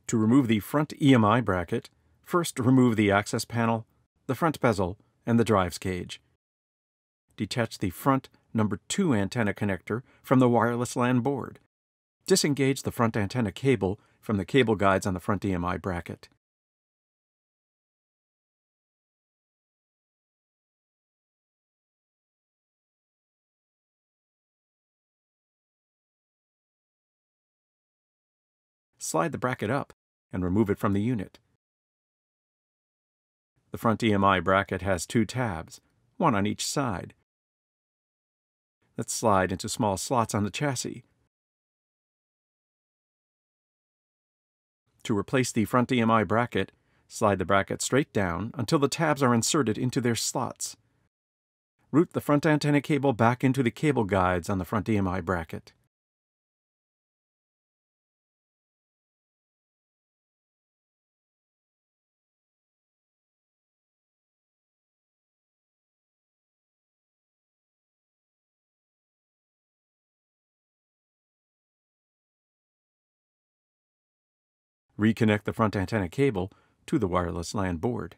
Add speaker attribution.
Speaker 1: To remove the front EMI bracket, first remove the access panel, the front bezel, and the drives cage. Detach the front number 2 antenna connector from the wireless LAN board. Disengage the front antenna cable from the cable guides on the front EMI bracket. Slide the bracket up and remove it from the unit. The front EMI bracket has 2 tabs, one on each side, that slide into small slots on the chassis. To replace the front EMI bracket, slide the bracket straight down until the tabs are inserted into their slots. Route the front antenna cable back into the cable guides on the front EMI bracket. Reconnect the front antenna cable to the wireless LAN board.